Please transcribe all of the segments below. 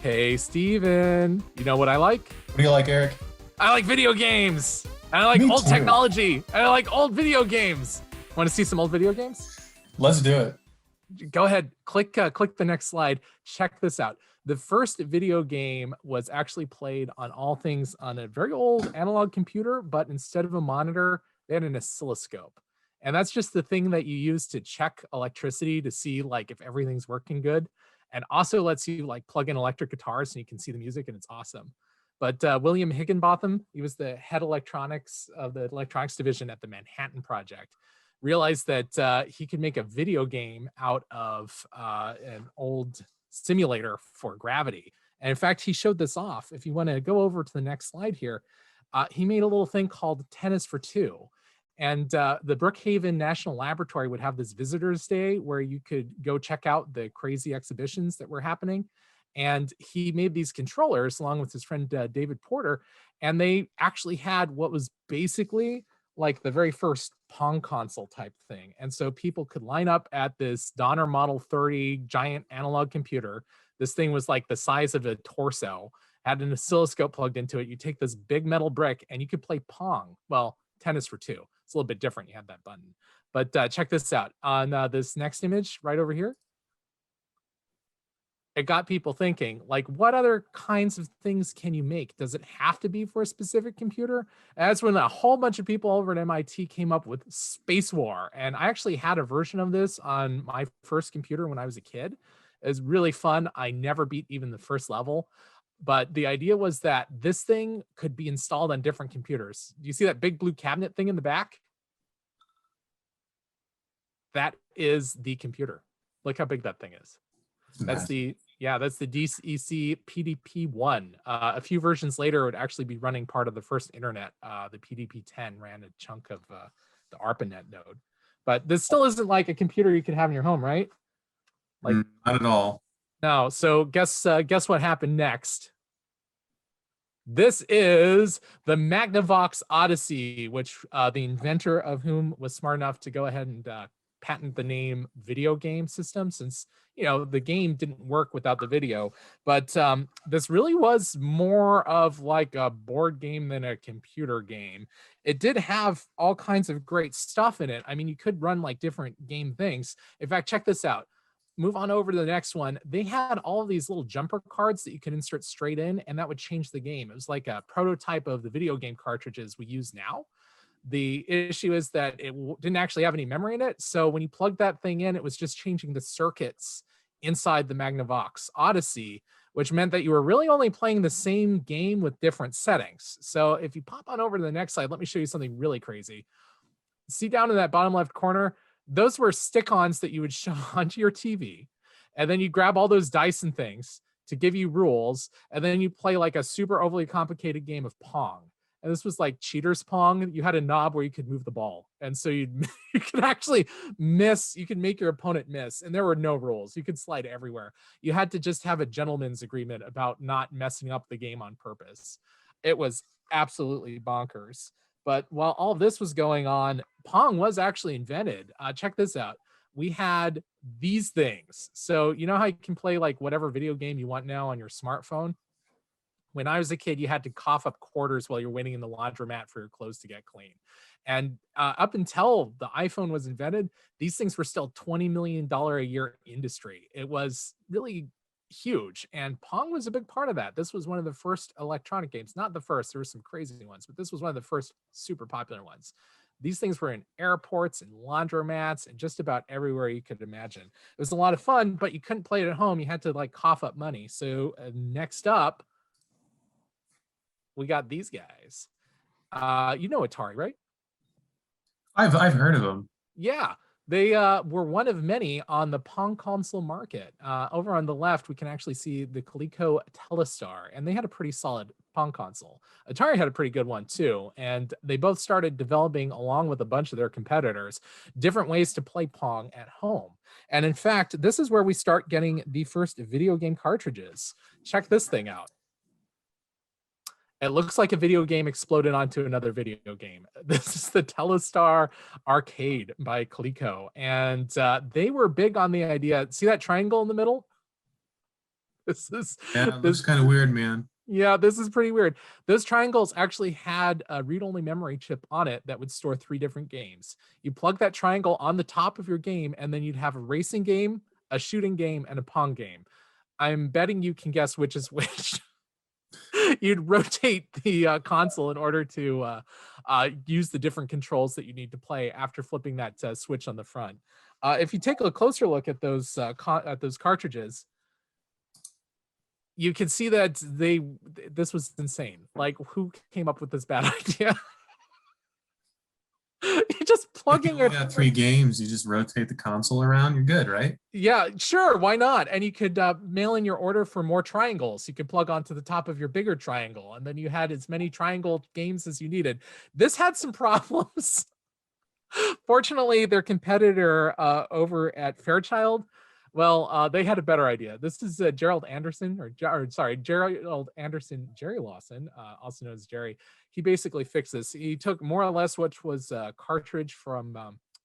Hey, Steven. You know what I like? What do you like, Eric? I like video games. And I like Me old too. technology. And I like old video games. Want to see some old video games? Let's do it. Go ahead. Click the next slide. Check this out. The first video game was actually played on all things on a very old analog computer, but instead of a monitor, they had an oscilloscope. And that's just the thing that you use to check electricity to see like if everything's working good. And also lets you like plug in electric guitars and you can see the music and it's awesome. But William Higginbotham, he was the head electronics of the electronics division at the Manhattan Project, realized that he could make a video game out of an old simulator for gravity. And in fact, he showed this off. If you want to go over to the next slide here, he made a little thing called Tennis for Two. And the Brookhaven National Laboratory would have this visitors day where you could go check out the crazy exhibitions that were happening. And he made these controllers along with his friend David Porter. And they actually had what was basically like the very first Pong console type thing. And so people could line up at this Donner Model 30 giant analog computer. This thing was like the size of a torso, had an oscilloscope plugged into it. You take this big metal brick and you could play Pong. Well, tennis for two. It's a little bit different. You had that button. But check this out. On this next image right over here, it got people thinking, like, what other kinds of things can you make? Does it have to be for a specific computer? And that's when a whole bunch of people over at MIT came up with Space War. And I actually had a version of this on my first computer when I was a kid. It was really fun. I never beat even the first level. But the idea was that this thing could be installed on different computers. Do you see that big blue cabinet thing in the back? That is the computer. Look how big that thing is. That's the DEC PDP-1. A few versions later, it would actually be running part of the first internet. The PDP-10 ran a chunk of the ARPANET node. But this still isn't like a computer you could have in your home, right? Like, not at all. No. So guess what happened next? This is the Magnavox Odyssey, which the inventor of whom was smart enough to go ahead and patent the name video game system, since the game didn't work without the video. But this really was more of like a board game than a computer game. It did have all kinds of great stuff in it. I mean, you could run like different game things. In fact, check this out. Move on over to the next one. They had all of these little jumper cards that you could insert straight in, and that would change the game. It was like a prototype of the video game cartridges we use now. The issue is that it didn't actually have any memory in it. So when you plugged that thing in, it was just changing the circuits inside the Magnavox Odyssey, which meant that you were really only playing the same game with different settings. So if you pop on over to the next slide, let me show you something really crazy. See down in that bottom left corner, those were stick-ons that you would show onto your TV. And then you grab all those dice and things to give you rules. And then you play like a super overly complicated game of Pong. And this was like Cheaters Pong. You had a knob where you could move the ball. And so you could actually miss. You could make your opponent miss. And there were no rules. You could slide everywhere. You had to just have a gentleman's agreement about not messing up the game on purpose. It was absolutely bonkers. But while all this was going on, Pong was actually invented. Check this out. We had these things. So you know how you can play like whatever video game you want now on your smartphone? When I was a kid, you had to cough up quarters while you're waiting in the laundromat for your clothes to get clean. And up until the iPhone was invented, these things were still $20 million a year industry. It was really huge. And Pong was a big part of that. This was one of the first electronic games. Not the first, there were some crazy ones, but this was one of the first super popular ones. These things were in airports and laundromats and just about everywhere you could imagine. It was a lot of fun, but you couldn't play it at home. You had to like cough up money. So next up, we got these guys. You know Atari, right? I've heard of them. Yeah, they were one of many on the Pong console market. Over on the left, we can actually see the Coleco Telestar, and they had a pretty solid Pong console. Atari had a pretty good one too, and they both started developing, along with a bunch of their competitors, different ways to play Pong at home. And in fact, this is where we start getting the first video game cartridges. Check this thing out. It looks like a video game exploded onto another video game. This is the Telestar Arcade by Coleco. And they were big on the idea. See that triangle in the middle? This is Yeah, it looks this kind of weird, man. yeah, this is pretty weird. Those triangles actually had a read-only memory chip on it that would store 3 different games. You plug that triangle on the top of your game, and then you'd have a racing game, a shooting game, and a Pong game. I'm betting you can guess which is which. You'd rotate the console in order to use the different controls that you need to play after flipping that switch on the front. If you take a closer look at those cartridges, you can see that this was insane. Like, who came up with this bad idea? You just If plug you in only your got 3 games, you just rotate the console around. You're good, right? yeah, sure, why not? And you could mail in your order for more triangles. You could plug onto the top of your bigger triangle, and then you had as many triangle games as you needed. This had some problems. Fortunately, their competitor over at Fairchild, well, they had a better idea. This is Gerald Anderson, Gerald Anderson, Jerry Lawson, also known as Jerry. He basically fixed this. He took more or less what was a cartridge from,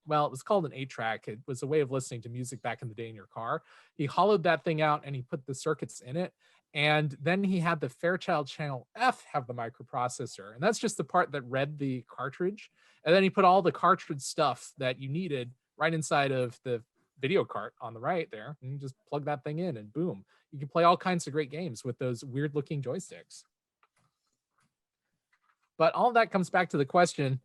well, it was called an 8-track. It was a way of listening to music back in the day in your car. He hollowed that thing out and he put the circuits in it. And then he had the Fairchild Channel F have the microprocessor. And that's just the part that read the cartridge. And then he put all the cartridge stuff that you needed right inside of the video cart on the right there. And you just plug that thing in and boom, you can play all kinds of great games with those weird looking joysticks. But all that comes back to the question,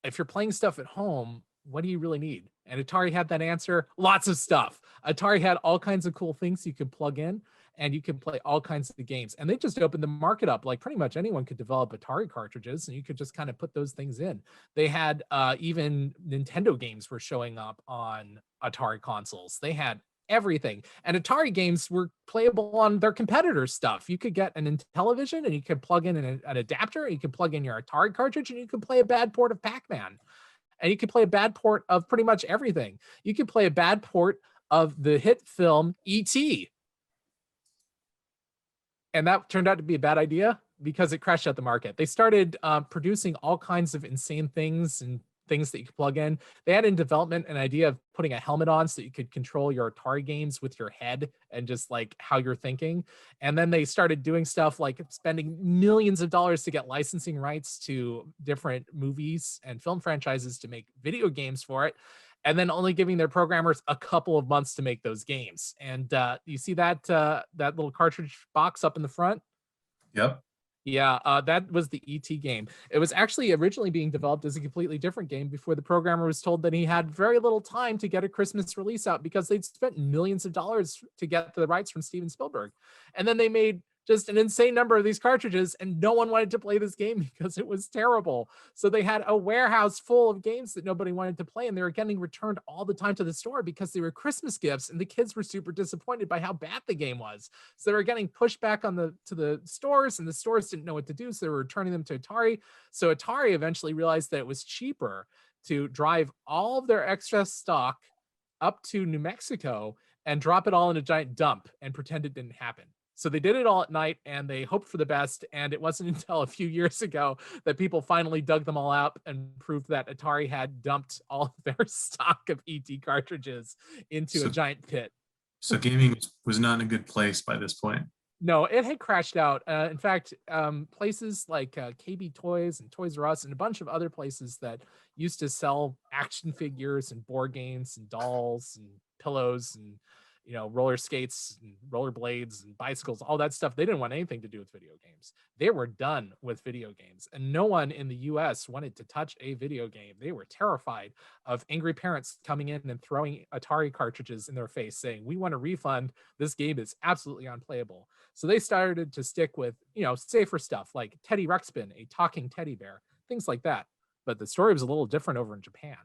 if you're playing stuff at home, what do you really need? And Atari had that answer, lots of stuff. Atari had all kinds of cool things you could plug in and you can play all kinds of games. And they just opened the market up. Like pretty much anyone could develop Atari cartridges and you could just kind of put those things in. They had even Nintendo games were showing up on Atari consoles. They had everything. And Atari games were playable on their competitors' stuff. You could get an Intellivision and you could plug in an adapter, and you could plug in your Atari cartridge and you could play a bad port of Pac-Man. And you could play a bad port of pretty much everything. You could play a bad port of the hit film E.T. And that turned out to be a bad idea because it crashed out the market. They started producing all kinds of insane things and things that you could plug in. They had in development an idea of putting a helmet on so that you could control your Atari games with your head and just like how you're thinking. And then they started doing stuff like spending millions of dollars to get licensing rights to different movies and film franchises to make video games for it. And then only giving their programmers a couple of months to make those games. And you see that that little cartridge box up in the front? Yep. Yeah, that was the ET game. It was actually originally being developed as a completely different game before the programmer was told that he had very little time to get a Christmas release out because they'd spent millions of dollars to get the rights from Steven Spielberg. And then they made just an insane number of these cartridges and no one wanted to play this game because it was terrible. So they had a warehouse full of games that nobody wanted to play and they were getting returned all the time to the store because they were Christmas gifts and the kids were super disappointed by how bad the game was. So they were getting pushed back to the stores and the stores didn't know what to do. So they were returning them to Atari. So Atari eventually realized that it was cheaper to drive all of their extra stock up to New Mexico and drop it all in a giant dump and pretend it didn't happen. So they did it all at night and they hoped for the best. And it wasn't until a few years ago that people finally dug them all out and proved that Atari had dumped all of their stock of ET cartridges into a giant pit. So gaming was not in a good place by this point. No, it had crashed out. In fact, places like KB Toys and Toys R Us and a bunch of other places that used to sell action figures and board games and dolls and pillows and roller skates and roller blades and bicycles, all that stuff. They didn't want anything to do with video games. They were done with video games. And no one in the US wanted to touch a video game. They were terrified of angry parents coming in and throwing Atari cartridges in their face saying, we want a refund. This game is absolutely unplayable. So they started to stick with, safer stuff like Teddy Ruxpin, a talking teddy bear, things like that. But the story was a little different over in Japan.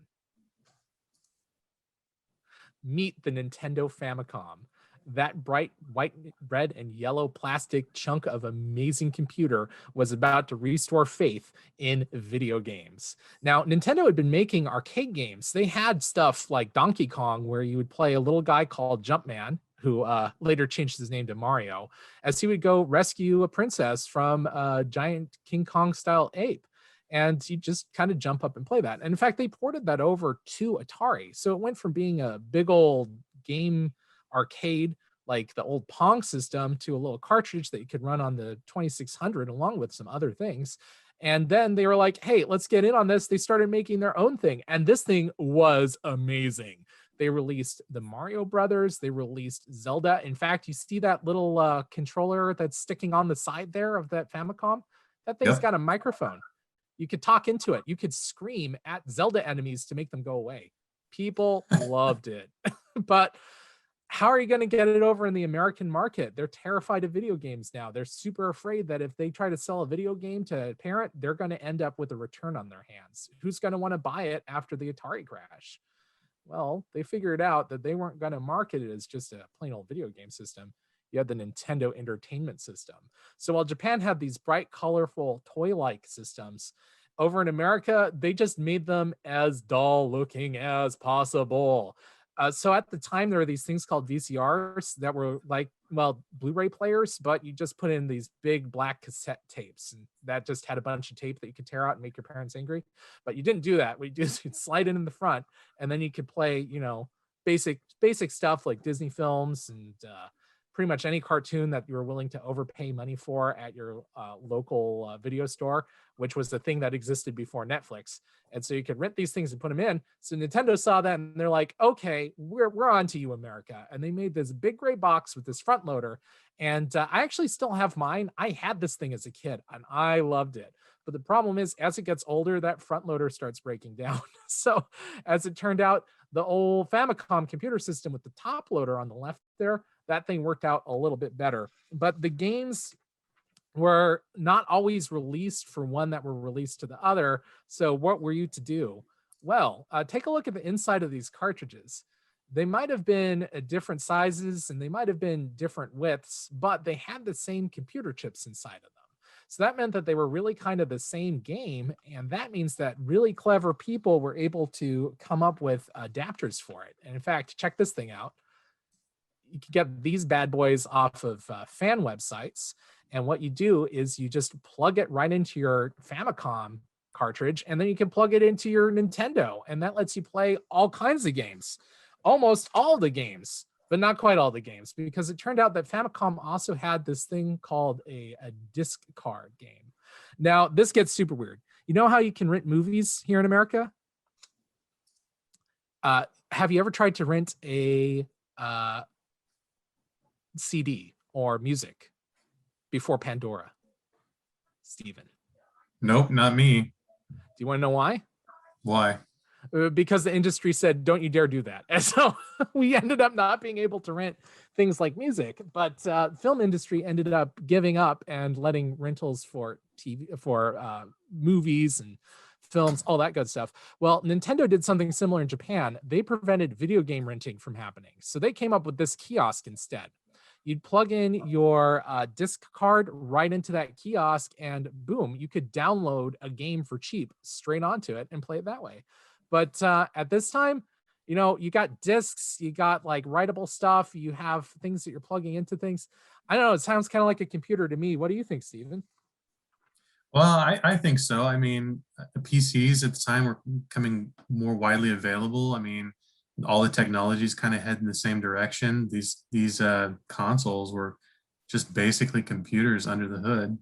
Meet the Nintendo Famicom. That bright white, red, and yellow plastic chunk of amazing computer was about to restore faith in video games. Now, Nintendo had been making arcade games. They had stuff like Donkey Kong, where you would play a little guy called Jumpman, who later changed his name to Mario, as he would go rescue a princess from a giant King Kong-style ape. And you just kind of jump up and play that. And in fact, they ported that over to Atari. So it went from being a big old game arcade like the old Pong system to a little cartridge that you could run on the 2600 along with some other things. And then they were like, hey, let's get in on this. They started making their own thing. And this thing was amazing. They released the Mario Brothers. They released Zelda. In fact, you see that little controller that's sticking on the side there of that Famicom? That thing's Yep. got a microphone. You could talk into it. You could scream at Zelda enemies to make them go away. People loved it. But how are you going to get it over in the American market? They're terrified of video games now. They're super afraid that if they try to sell a video game to a parent, they're going to end up with a return on their hands. Who's going to want to buy it after the Atari crash? Well, they figured out that they weren't going to market it as just a plain old video game system. You had the Nintendo Entertainment System. So while Japan had these bright, colorful, toy-like systems, over in America, they just made them as dull looking as possible. So at the time, there were these things called VCRs that were like, well, Blu-ray players, but you just put in these big black cassette tapes, and that just had a bunch of tape that you could tear out and make your parents angry. But you didn't do that. We just you'd slide it in the front, and then you could play, basic stuff like Disney films and pretty much any cartoon that you were willing to overpay money for at your local video store, which was the thing that existed before Netflix. And so you could rent these things and put them in. So Nintendo saw that and they're like, okay, we're on to you, America. And they made this big gray box with this front loader. And I actually still have mine. I had this thing as a kid and I loved it. But the problem is, as it gets older, that front loader starts breaking down. So as it turned out, the old Famicom computer system with the top loader on the left there, that thing worked out a little bit better. But the games were not always released for one that were released to the other. So what were you to do? Well, take a look at the inside of these cartridges. They might have been different sizes and they might have been different widths, but they had the same computer chips inside of them. So that meant that they were really kind of the same game. And that means that really clever people were able to come up with adapters for it. And in fact, check this thing out. You can get these bad boys off of fan websites. And what you do is you just plug it right into your Famicom cartridge, and then you can plug it into your Nintendo. And that lets you play all kinds of games, almost all the games, but not quite all the games, because it turned out that Famicom also had this thing called a disc card game. Now, this gets super weird. You know how you can rent movies here in America? Have you ever tried to rent a CD or music before Pandora, Steven? Nope, not me. Do you want to know why? Why? Because the industry said, don't you dare do that. And so we ended up not being able to rent things like music, but film industry ended up giving up and letting rentals for TV, for movies and films, all that good stuff. Well, Nintendo did something similar in Japan. They prevented video game renting from happening. So they came up with this kiosk instead. You'd plug in your disc card right into that kiosk and boom, you could download a game for cheap straight onto it and play it that way. But at this time, you got discs, you got like writable stuff, you have things that you're plugging into things. I don't know, it sounds kind of like a computer to me. What do you think, Steven? Well, I think so. I mean, the PCs at the time were becoming more widely available. I mean, all the technologies kind of head in the same direction. These consoles were just basically computers under the hood.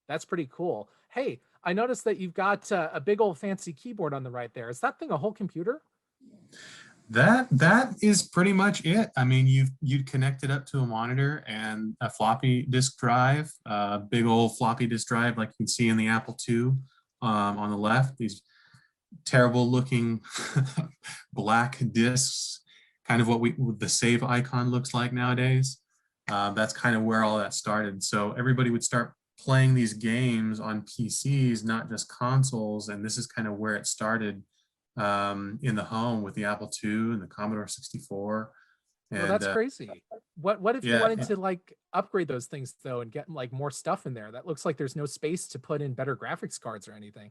That's pretty cool. Hey, I noticed that you've got a big old fancy keyboard on the right there. Is that thing a whole computer? That is pretty much it. I mean, you'd connect it up to a monitor and a floppy disk drive, a big old floppy disk drive like you can see in the Apple II on the left. These terrible looking black discs, kind of what the save icon looks like nowadays. That's kind of where all that started. So everybody would start playing these games on PCs, not just consoles, and this is kind of where it started in the home with the Apple II and the Commodore 64. Well, And that's crazy. What if you yeah, wanted to like upgrade those things though and get like more stuff in there? That looks like there's no space to put in better graphics cards or anything.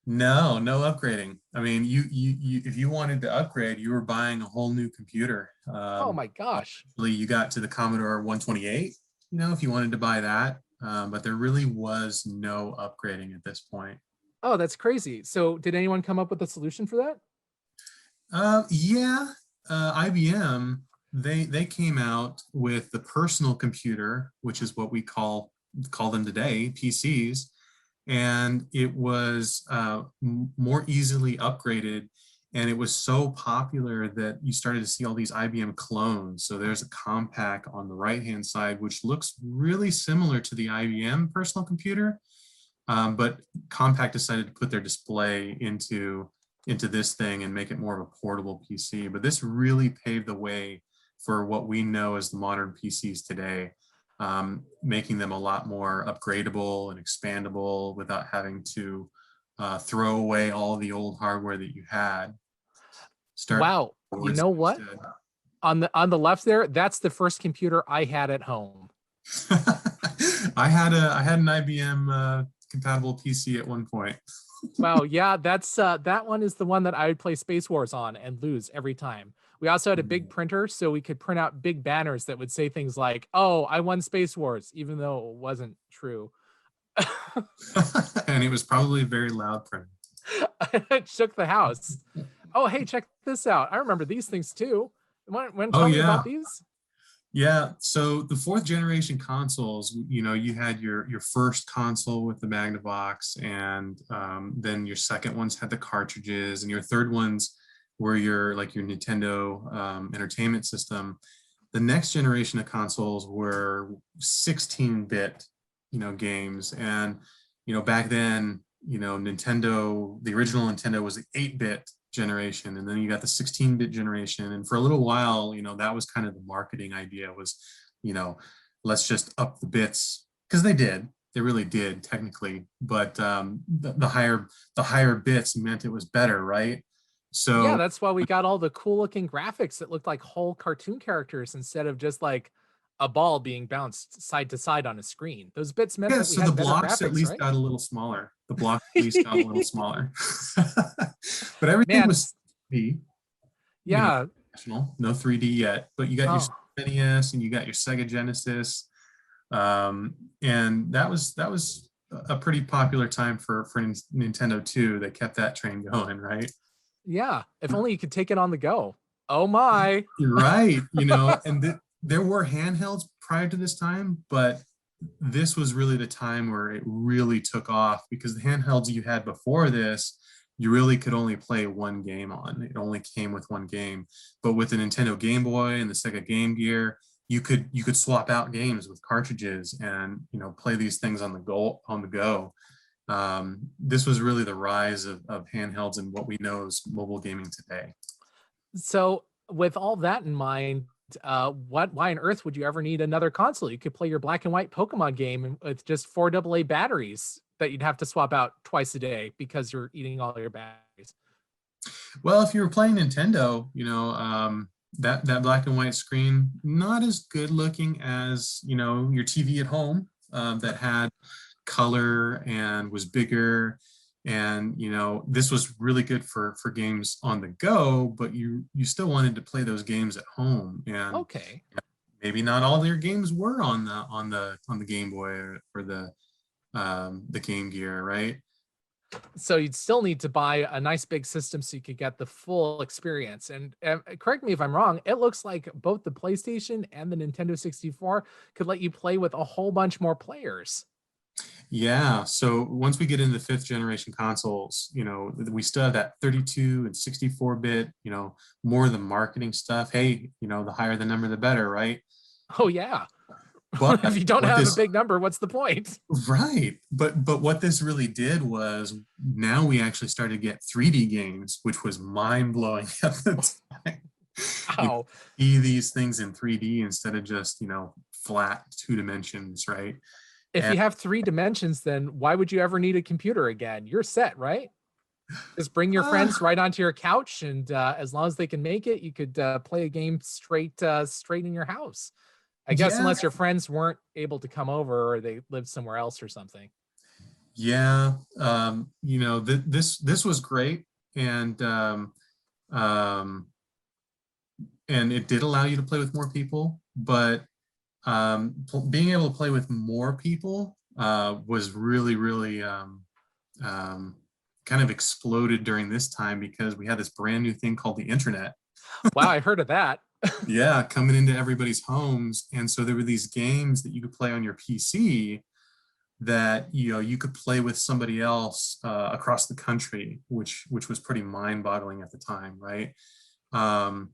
no upgrading. I mean, you if you wanted to upgrade, you were buying a whole new computer. Oh my gosh. You got to the Commodore 128, if you wanted to buy that. But there really was no upgrading at this point. Oh, that's crazy. So did anyone come up with a solution for that? Yeah, IBM they came out with the personal computer, which is what we call them today, PCs, and it was more easily upgraded. And it was so popular that you started to see all these IBM clones. So there's a Compaq on the right-hand side, which looks really similar to the IBM personal computer. But Compaq decided to put their display into this thing and make it more of a portable PC. But this really paved the way for what we know as the modern PCs today, making them a lot more upgradable and expandable without having to throw away all the old hardware that you had. Wow, you know what? Instead. On the left there, that's the first computer I had at home. I had an IBM compatible PC at one point. Wow, yeah, that's that one is the one that I would play Space Wars on and lose every time. We also had a big printer, so we could print out big banners that would say things like, "Oh, I won Space Wars," even though it wasn't true. And it was probably very loud print. It shook the house. Oh, hey, check this out. I remember these things too. Want to Oh, tell me yeah. about these? Yeah, so the fourth generation consoles, you had your first console with the Magnavox, and then your second ones had the cartridges, and your third ones were your Nintendo Entertainment System. The next generation of consoles were 16-bit, games, and back then, Nintendo, the original Nintendo was the 8-bit generation, and then you got the 16-bit generation, and for a little while, that was kind of the marketing idea was, let's just up the bits, because they really did technically, but the higher bits meant it was better, right? So Yeah, that's why we got all the cool looking graphics that looked like whole cartoon characters instead of just like a ball being bounced side to side on a screen. Those bits meant yeah, that we so had the better blocks at graphics, least right? got a little smaller. The blocks at least got a little smaller. But everything Man, was 3D, yeah. no 3D yet, but you got your Oh, NES and you got your Sega Genesis. And that was a pretty popular time for Nintendo too. They kept that train going, right? yeah. If only you could take it on the go. Oh my. You're right. And there were handhelds prior to this time, but this was really the time where it really took off, because the handhelds you had before this, you really could only play one game on. It only came with one game. But with the Nintendo Game Boy and the Sega Game Gear, you could swap out games with cartridges and play these things on the go. This was really the rise of handhelds and what we know as mobile gaming today. So with all that in mind, why on earth would you ever need another console? You could play your black and white Pokemon game with just 4 AA batteries that you'd have to swap out twice a day because you're eating all your batteries. Well, if you were playing Nintendo, that black and white screen, not as good looking as your TV at home, that had color and was bigger, and this was really good for games on the go, but you still wanted to play those games at home, and Okay. maybe not all their games were on the Game Boy or the Game Gear, right? So you'd still need to buy a nice big system so you could get the full experience. And correct me if I'm wrong, it looks like both the PlayStation and the Nintendo 64 could let you play with a whole bunch more players. Yeah, so once we get into the fifth generation consoles, we still have that 32 and 64-bit, more of the marketing stuff. Hey, the higher the number, the better, right? Oh yeah. But if you don't have a big number, what's the point? Right. But what this really did was, now we actually started to get 3D games, which was mind-blowing at the time. Wow. You see these things in 3D instead of just, flat 2 dimensions, right? If And you have 3 dimensions, then why would you ever need a computer again? You're set, right? Just bring your friends right onto your couch, and as long as they can make it, you could play a game straight in your house. I guess yeah, unless your friends weren't able to come over or they lived somewhere else or something. yeah, this was great, and it did allow you to play with more people, but being able to play with more people was really kind of exploded during this time, because we had this brand new thing called the internet. Wow, I heard of that. Yeah, coming into everybody's homes. And so there were these games that you could play on your PC that you could play with somebody else across the country, which was pretty mind-boggling at the time, right? Um,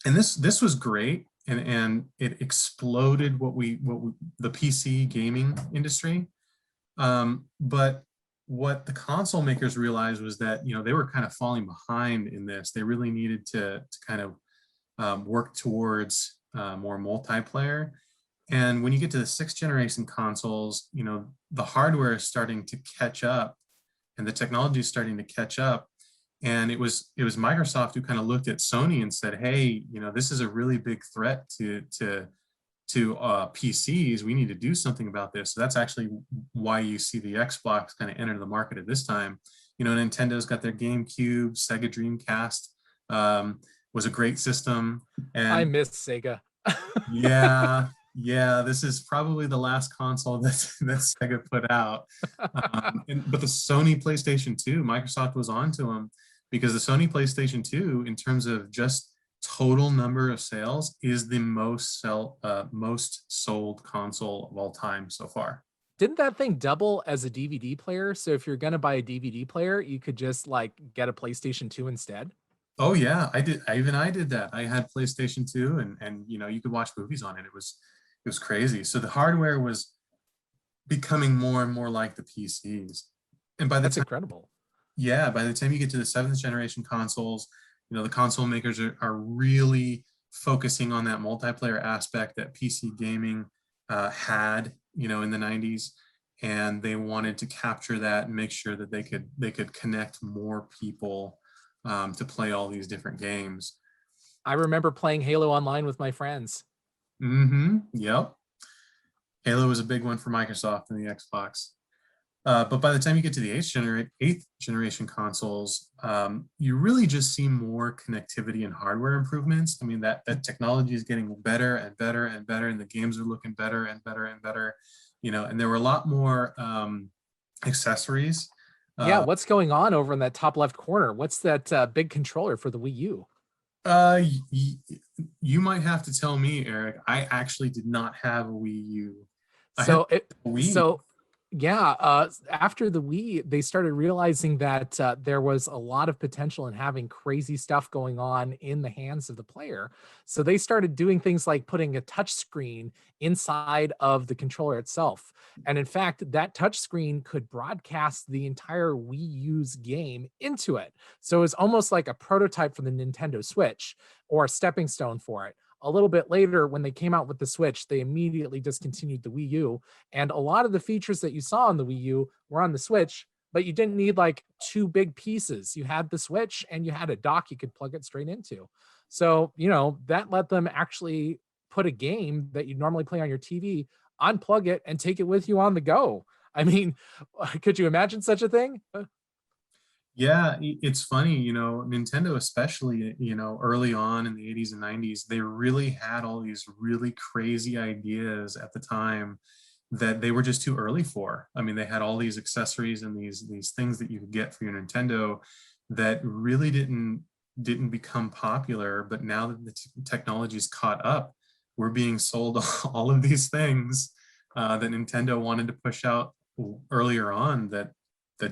and this was great, and it exploded the PC gaming industry. But what the console makers realized was that they were kind of falling behind in this. They really needed to kind of work towards more multiplayer. And when you get to the sixth generation consoles, the hardware is starting to catch up and the technology is starting to catch up. And it was Microsoft who kind of looked at Sony and said, hey, this is a really big threat to PCs. We need to do something about this. So that's actually why you see the Xbox kind of enter the market at this time. Nintendo's got their GameCube, Sega Dreamcast, was a great system. And I miss Sega. yeah, this is probably the last console that Sega put out. But the Sony PlayStation 2, Microsoft was on to them, because the Sony PlayStation 2, in terms of just total number of sales, is the most sold console of all time so far. Didn't that thing double as a DVD player? So if you're gonna buy a DVD player, you could just like get a PlayStation 2 instead. Oh yeah, I did. I did that. I had PlayStation 2, and you could watch movies on it. It was crazy. So the hardware was becoming more and more like the PCs. And by the That's time, incredible. yeah, by the time you get to the seventh generation consoles, the console makers are really focusing on that multiplayer aspect that PC gaming had, in the 90s. And they wanted to capture that and make sure that they could connect more people to play all these different games. I remember playing Halo Online with my friends. Yep. Halo was a big one for Microsoft and the Xbox. But by the time you get to the eighth generation consoles, you really just see more connectivity and hardware improvements. I mean, that technology is getting better and better and better, and the games are looking better and better and better. And there were a lot more accessories. Yeah, what's going on over in that top left corner? What's that big controller for the Wii U? You might have to tell me, Eric. I actually did not have a Wii U. I had So it a Wii. so yeah, after the Wii, they started realizing that there was a lot of potential in having crazy stuff going on in the hands of the player. So they started doing things like putting a touch screen inside of the controller itself. And in fact, that touch screen could broadcast the entire Wii U's game into it. So it was almost like a prototype for the Nintendo Switch, or a stepping stone for it. A little bit later, when they came out with the Switch, they immediately discontinued the Wii U. And a lot of the features that you saw on the Wii U were on the Switch, but you didn't need like two big pieces. You had the Switch and you had a dock you could plug it straight into. So, that let them actually put a game that you normally play on your TV, unplug it, and take it with you on the go. I mean, could you imagine such a thing? Yeah, it's funny, Nintendo especially, early on in the 80s and 90s, they really had all these really crazy ideas at the time that they were just too early for. I mean, they had all these accessories and these things that you could get for your Nintendo that really didn't become popular, but now that the technology's caught up, we're being sold all of these things that Nintendo wanted to push out earlier on that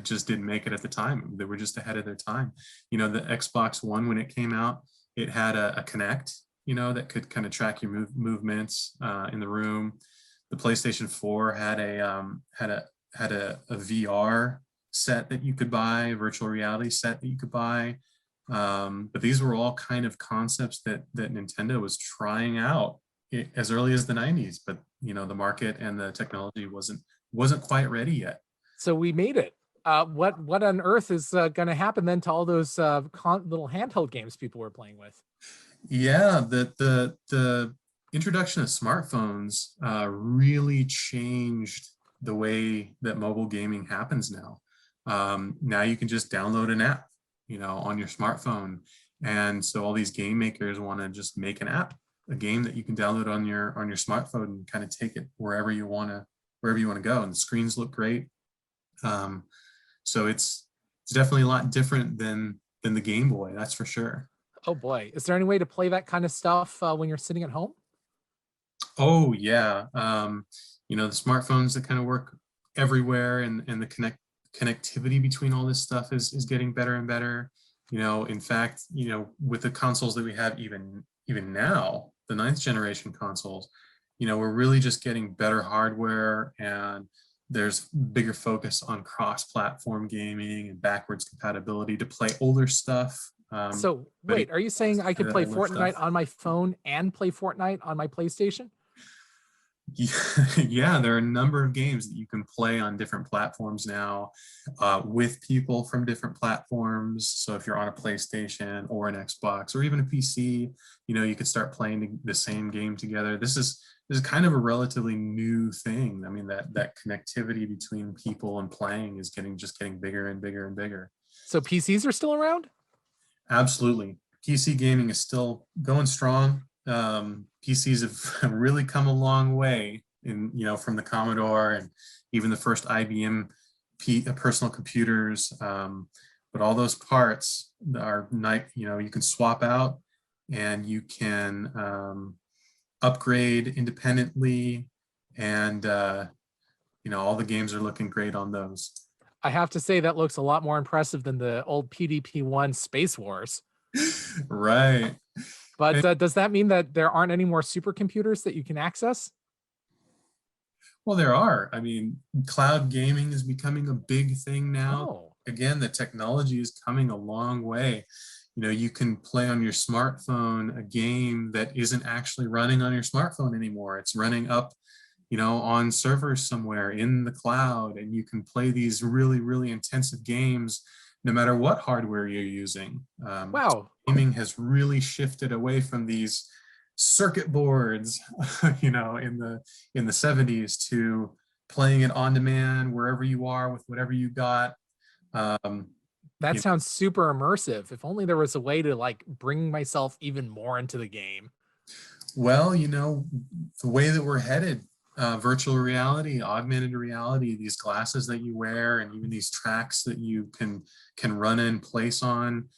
just didn't make it at the time. They were just ahead of their time. The Xbox One, when it came out, it had a Kinect, that could kind of track your movements in the room. The PlayStation 4 had a VR set that you could buy, a virtual reality set that you could buy. But these were all kind of concepts that Nintendo was trying out as early as the 90s. But the market and the technology wasn't quite ready yet. So we made it. What on earth is going to happen then to all those little handheld games people were playing with? Yeah, the introduction of smartphones really changed the way that mobile gaming happens now. Now you can just download an app, on your smartphone, and so all these game makers want to just make an app, a game that you can download on your smartphone and kind of take it wherever you want to go, and the screens look great. So it's definitely a lot different than the Game Boy, that's for sure. Oh boy. Is there any way to play that kind of stuff when you're sitting at home? Oh yeah. The smartphones that kind of work everywhere, and the connectivity between all this stuff is getting better and better. In fact, with the consoles that we have even now, the ninth generation consoles, we're really just getting better hardware, and there's bigger focus on cross-platform gaming and backwards compatibility to play older stuff. So but wait, are you saying I could the play older Fortnite stuff. on my phone and play Fortnite on my PlayStation? Yeah, there are a number of games that you can play on different platforms now, with people from different platforms. So if you're on a PlayStation or an Xbox or even a PC, you could start playing the same game together. This is kind of a relatively new thing. I mean, that connectivity between people and playing is just getting bigger and bigger and bigger. So PCs are still around? Absolutely. PC gaming is still going strong. PCs have really come a long way from the Commodore and even the first IBM personal computers. But all those parts are you can swap out, and you can upgrade independently, and all the games are looking great on those. I have to say that looks a lot more impressive than the old PDP-1 Space Wars. Right. But does that mean that there aren't any more supercomputers that you can access? Well, there are. I mean, cloud gaming is becoming a big thing now. Oh, Again, the technology is coming a long way. You can play on your smartphone a game that isn't actually running on your smartphone anymore. It's running up, on servers somewhere in the cloud, and you can play these really, really intensive games no matter what hardware you're using. wow. Gaming has really shifted away from these circuit boards, in the 70s, to playing it on demand wherever you are with whatever you got. That sounds super immersive. If only there was a way to like bring myself even more into the game. Well, the way that we're headed, virtual reality, augmented reality, these glasses that you wear, and even these tracks that you can run in place on,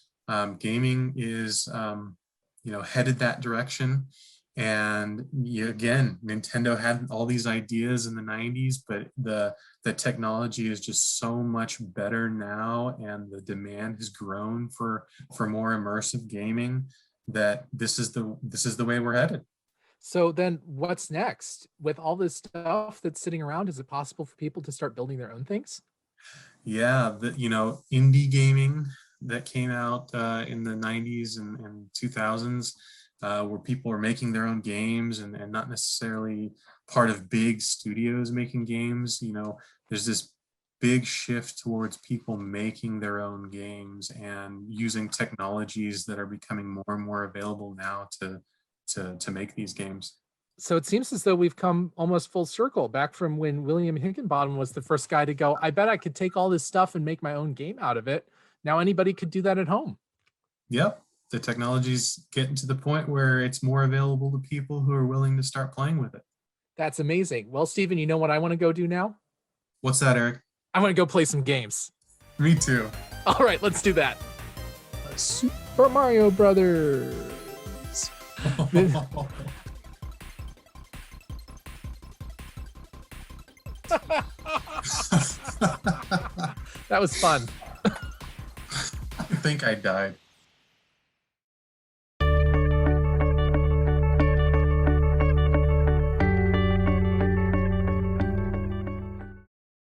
gaming is headed that direction. And again, Nintendo had all these ideas in the 90s, but the technology is just so much better now, and the demand has grown for more immersive gaming, that this is the way we're headed. So then what's next? With all this stuff that's sitting around, is it possible for people to start building their own things? Yeah, indie gaming that came out in the 90s and 2000s, where people are making their own games, and not necessarily part of big studios making games. There's this big shift towards people making their own games and using technologies that are becoming more and more available now to make these games. So it seems as though we've come almost full circle back from when William Higginbottom was the first guy to go, I bet I could take all this stuff and make my own game out of it. Now anybody could do that at home. Yep. The technology's getting to the point where it's more available to people who are willing to start playing with it. That's amazing. Well, Stephen, you know what I want to go do now? What's that, Eric? I want to go play some games. Me too. All right, let's do that. Super Mario Brothers. That was fun. I think I died.